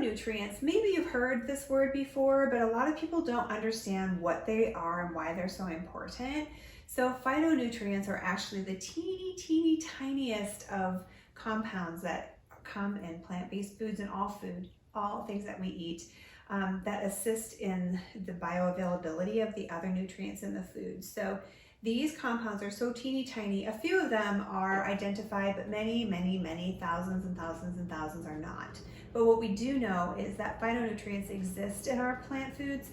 phytonutrients, maybe you've heard this word before, but a lot of people don't understand what they are and why they're so important. So phytonutrients are actually the teeny tiniest of compounds that come in plant-based foods and all things that we eat, that assist in the bioavailability of the other nutrients in the food. So these compounds are so teeny tiny. A few of them are identified, but many thousands and thousands and thousands are not. But what we do know is that phytonutrients exist in our plant foods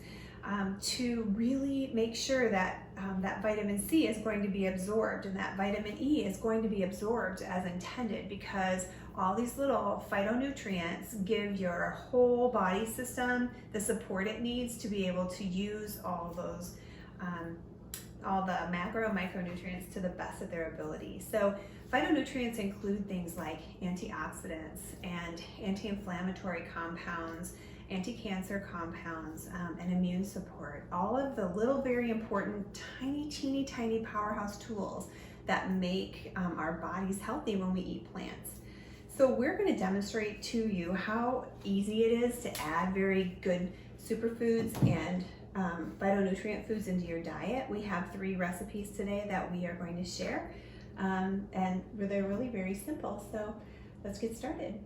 to really make sure that that vitamin C is going to be absorbed and that vitamin E is going to be absorbed as intended, because all these little phytonutrients give your whole body system the support it needs to be able to use all those all the macro and micronutrients to the best of their ability. So phytonutrients include things like antioxidants and anti-inflammatory compounds, anti-cancer compounds, and immune support. All of the little very important teeny tiny powerhouse tools that make our bodies healthy when we eat plants. So we're going to demonstrate to you how easy it is to add very good superfoods and phytonutrient foods into your diet. We have 3 recipes today that we are going to share, and they're really very simple. So let's get started.